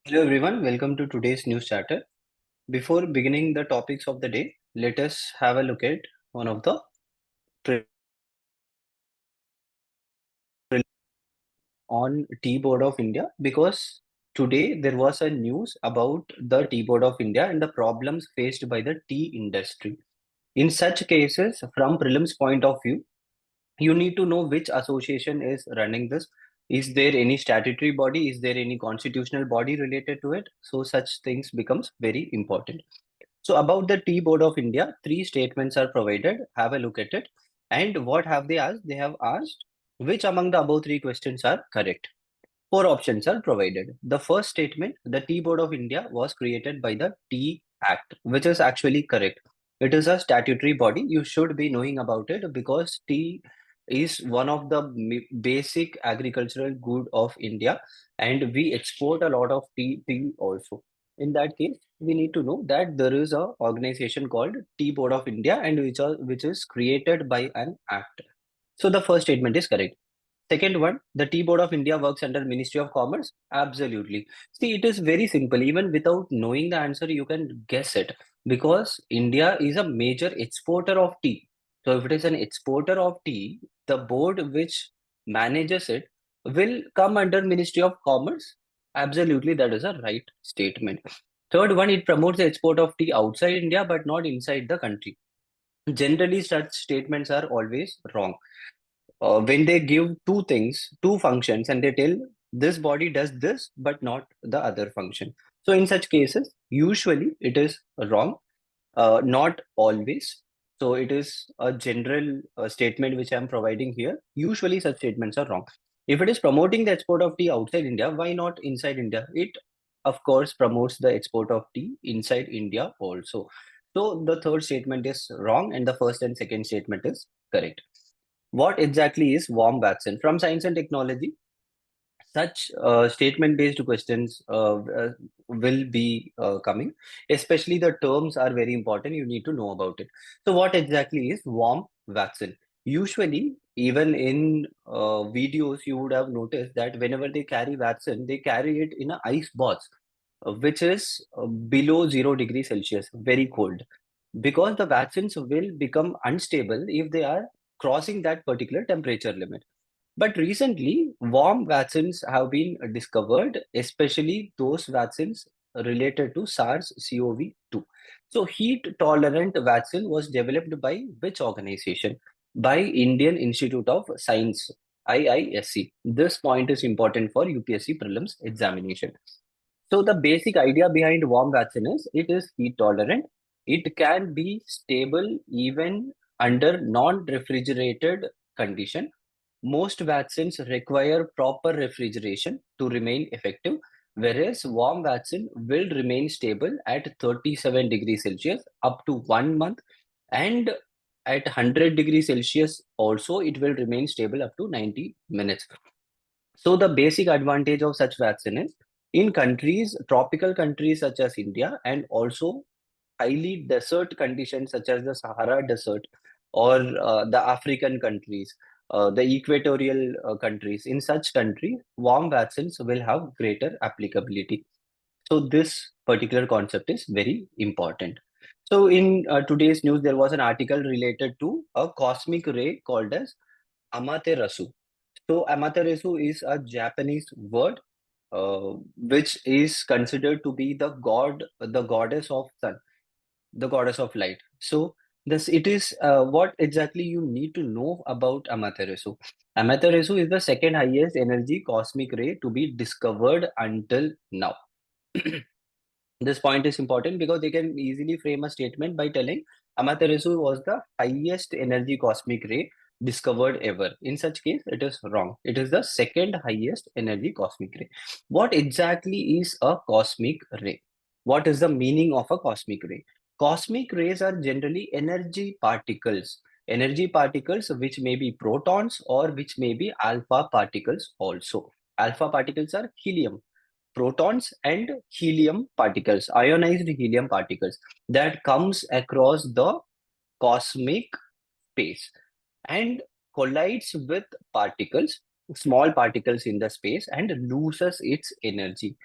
Hello everyone, welcome to today's news starter. Before beginning the topics of the day, let us have a look at one of the pre- on Tea Board of India because today there was a news about the Tea Board of India and the problems faced by the tea industry. In such cases, from prelims point of view, you need to know which association is running this. Is there any statutory body? Is there any constitutional body related to it? So such things becomes very important. So about the Tea Board of India, three statements are provided. Have a look at it. And what have they asked? They have asked which among the above three questions are correct. Four options are provided. The first statement, the Tea Board of India was created by the Tea Act, which is actually correct. It is a statutory body. You should be knowing about it because tea is one of the basic agricultural good of India, and we export a lot of tea also. In that case, we need to know that there is a organization called Tea Board of India, and which is created by an act. So the first statement is correct. Second one, the Tea Board of India works under Ministry of Commerce. Absolutely. See, it is very simple. Even without knowing the answer, you can guess it because India is a major exporter of tea. So if it is an exporter of tea, the board which manages it will come under Ministry of Commerce. Absolutely, that is a right statement. Third one, it promotes the export of tea outside India but not inside the country. Generally, such statements are always wrong. When they give two things, two functions, and they tell this body does this but not the other function. So in such cases, usually it is wrong, not always. So it is a general statement which I'm providing here. Usually such statements are wrong. If it is promoting the export of tea outside India, why not inside India? It, of course, promotes the export of tea inside India also. So the third statement is wrong, and the first and second statement is correct. What exactly is warm vaccine? From science and technology, such statement-based questions will be coming. Especially the terms are very important. You need to know about it. So, what exactly is warm vaccine? Usually, even in videos, you would have noticed that whenever they carry vaccine, they carry it in a ice box, which is below 0 degrees Celsius, very cold, because the vaccines will become unstable if they are crossing that particular temperature limit. But recently, warm vaccines have been discovered, especially those vaccines related to SARS-CoV-2. So, heat tolerant vaccine was developed by which organization? By Indian Institute of Science, IISC. This point is important for UPSC Prelims examination. So the basic idea behind warm vaccine is it is heat tolerant. It can be stable even under non-refrigerated condition. Most vaccines require proper refrigeration to remain effective, whereas warm vaccine will remain stable at 37 degrees Celsius up to 1 month, and at 100 degrees Celsius also it will remain stable up to 90 minutes. So the basic advantage of such vaccine is in countries, tropical countries such as India, and also highly desert conditions such as the Sahara Desert or the African countries, the equatorial countries. In such countries, warm vaccines will have greater applicability. So this particular concept is very important. So in today's news, there was an article related to a cosmic ray called as Amaterasu. So Amaterasu is a Japanese word which is considered to be the goddess of sun, the goddess of light. So this it is what exactly you need to know about Amaterasu. Amaterasu is the second highest energy cosmic ray to be discovered until now. This point is important because they can easily frame a statement by telling Amaterasu was the highest energy cosmic ray discovered ever. In such case, it is wrong. It is the second highest energy cosmic ray. What exactly is a cosmic ray? What is the meaning of a cosmic ray? Cosmic rays are generally energy particles which may be protons or which may be alpha particles also. Alpha particles are helium, protons and helium particles, ionized helium particles that comes across the cosmic space and collides with particles, small particles in the space, and loses its energy.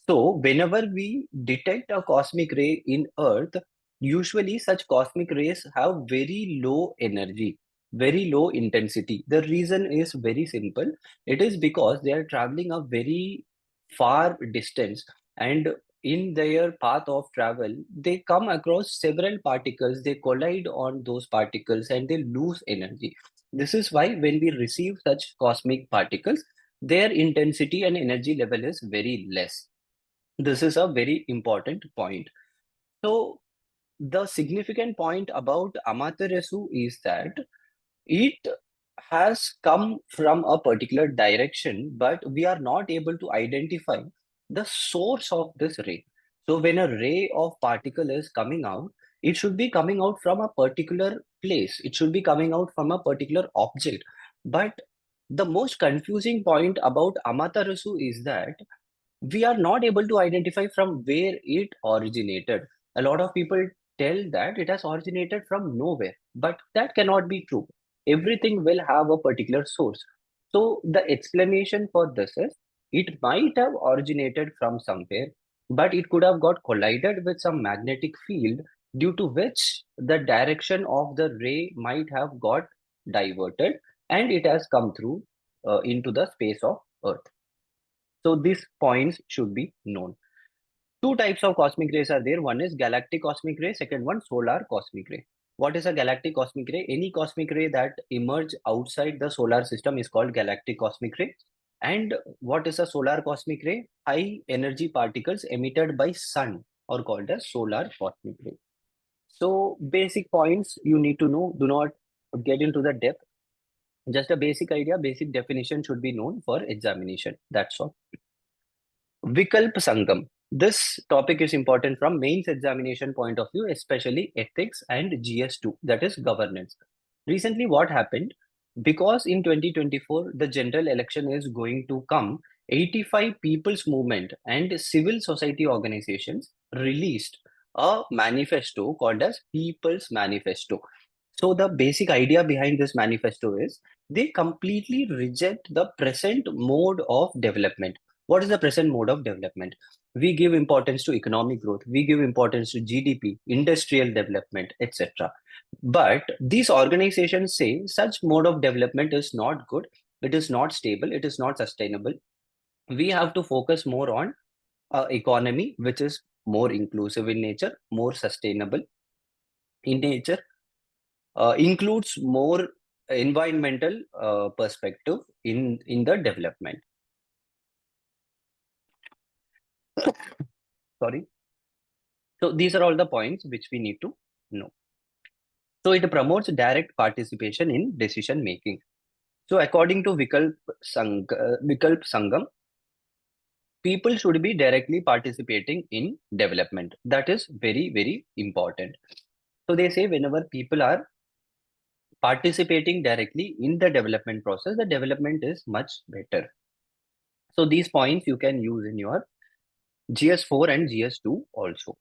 So whenever we detect a cosmic ray in Earth, usually such cosmic rays have very low energy, very low intensity. The reason is very simple. It is because they are traveling a very far distance, and in their path of travel, they come across several particles, they collide on those particles and they lose energy. This is why when we receive such cosmic particles, their intensity and energy level is very less. This is a very important point. So the significant point about Amaterasu is that it has come from a particular direction, but we are not able to identify the source of this ray. So when a ray of particle is coming out, it should be coming out from a particular place. It should be coming out from a particular object. But the most confusing point about Amaterasu is that we are not able to identify from where it originated. A lot of people tell that it has originated from nowhere, but that cannot be true. Everything will have a particular source. So the explanation for this is it might have originated from somewhere, but it could have got collided with some magnetic field due to which the direction of the ray might have got diverted and it has come through into the space of Earth. So these points should be known. Two types of cosmic rays are there. One is galactic cosmic ray, second one solar cosmic ray. What is a galactic cosmic ray? Any cosmic ray that emerge outside the solar system is called galactic cosmic ray. And what is a solar cosmic ray? High energy particles emitted by sun are called as solar cosmic ray. So basic points you need to know. Do not get into the depth. Just a basic idea, basic definition should be known for examination. That's all. Vikalp Sangam. This topic is important from mains examination point of view, especially ethics and GS2, that is governance. Recently, what happened? Because in 2024, the general election is going to come, 85 people's movement and civil society organizations released a manifesto called as People's Manifesto. So the basic idea behind this manifesto is they completely reject the present mode of development. What is the present mode of development? We give importance to economic growth, we give importance to GDP, industrial development, etc. But these organizations say such mode of development is not good, it is not stable, it is not sustainable. We have to focus more on economy which is more inclusive in nature, more sustainable in nature, includes more environmental perspective in the development. Sorry. So these are all the points which we need to know. So it promotes direct participation in decision making. So according to Vikalp Sangam, people should be directly participating in development. That is very, very important. So they say whenever people are participating directly in the development process, the development is much better. So these points you can use in your GS4 and GS2 also.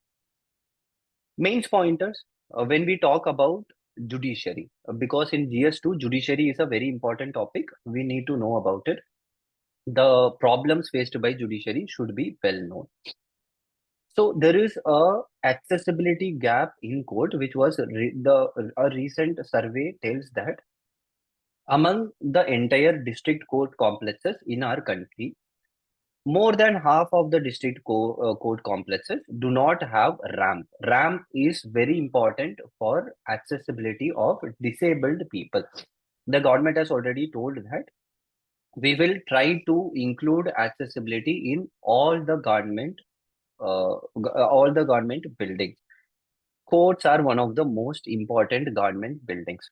Mains pointers, when we talk about judiciary, because in GS2, judiciary is a very important topic. We need to know about it. The problems faced by judiciary should be well known. So there is a accessibility gap in court, which was a recent survey tells that among the entire district court complexes in our country, more than half of the court complexes do not have ramp. Ramp is very important for accessibility of disabled people. The government has already told that we will try to include accessibility in all the government buildings. Courts are one of the most important government buildings,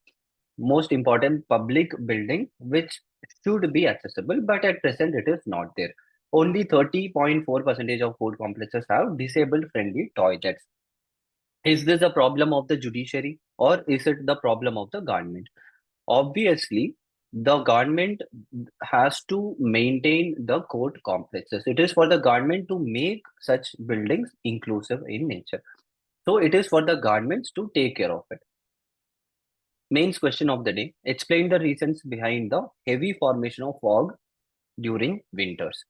most important public building which should be accessible, but at present it is not there. Only 30.4% of court complexes have disabled friendly toilets. Is this a problem of the judiciary or is it the problem of the government? Obviously, the government has to maintain the court complexes. It is for the government to make such buildings inclusive in nature. So it is for the governments to take care of it. Main question of the day, explain the reasons behind the heavy formation of fog during winters.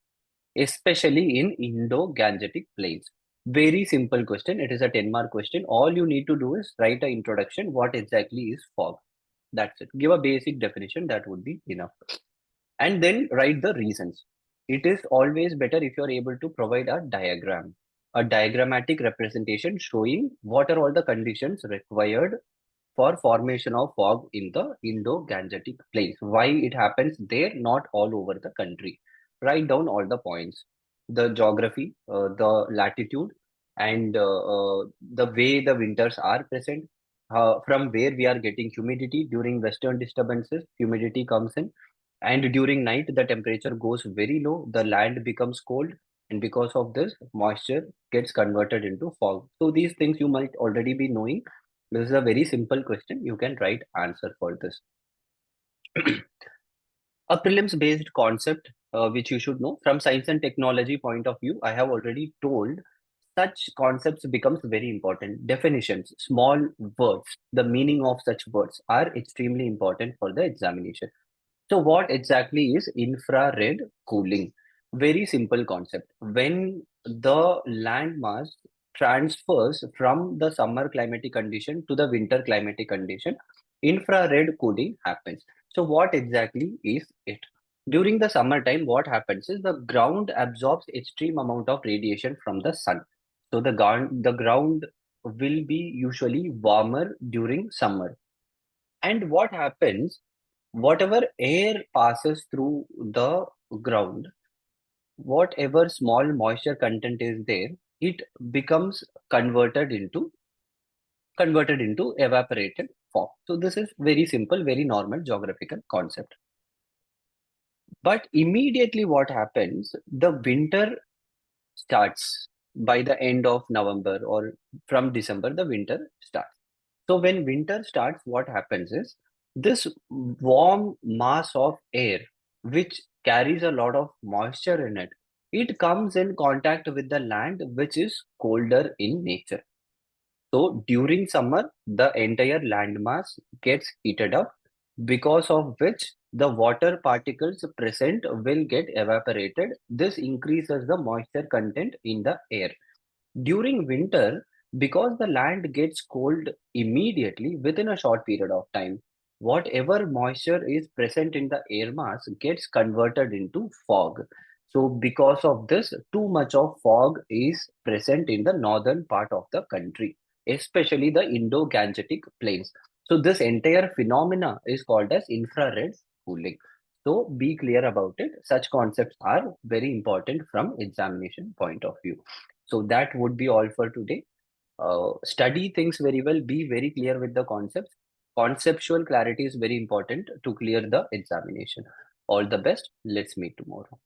especially in Indo-Gangetic plains? Very simple question. It is a 10-mark question. All you need to do is write an introduction. What exactly is fog? That's it. Give a basic definition. That would be enough. And then write the reasons. It is always better if you're able to provide a diagram, a diagrammatic representation showing what are all the conditions required for formation of fog in the Indo-Gangetic plains. Why it happens there, not all over the country. Write down all the points, the geography, the latitude, and the way the winters are present, from where we are getting humidity during western disturbances, humidity comes in, and during night the temperature goes very low, the land becomes cold, and because of this, moisture gets converted into fog. So these things you might already be knowing. This is a very simple question. You can write answer for this. A prelims based concept which you should know from science and technology point of view. I have already told such concepts becomes very important. Definitions, small words, the meaning of such words are extremely important for the examination. So what exactly is infrared cooling? Very simple concept. When the land mass transfers from the summer climatic condition to the winter climatic condition, infrared cooling happens. So what exactly is it? During the summertime, what happens is the ground absorbs extreme amount of radiation from the sun. So the ground will be usually warmer during summer. And what happens, whatever air passes through the ground, whatever small moisture content is there, it becomes converted into evaporated fog. So this is very simple, very normal geographical concept. But immediately what happens, the winter starts by the end of November, or from December the winter starts. So when winter starts, what happens is this warm mass of air, which carries a lot of moisture in it, it comes in contact with the land, which is colder in nature. So during summer, the entire landmass gets heated up, because of which the water particles present will get evaporated. This increases the moisture content in the air. During winter, because the land gets cold immediately within a short period of time, whatever moisture is present in the air mass gets converted into fog. So, because of this, too much of fog is present in the northern part of the country, especially the Indo-Gangetic plains. So, this entire phenomena is called as infrared cooling. So, be clear about it. Such concepts are very important from examination point of view. So that would be all for today. Study things very well, be very clear with the concepts. Conceptual clarity is very important to clear the examination. All the best. Let's meet tomorrow.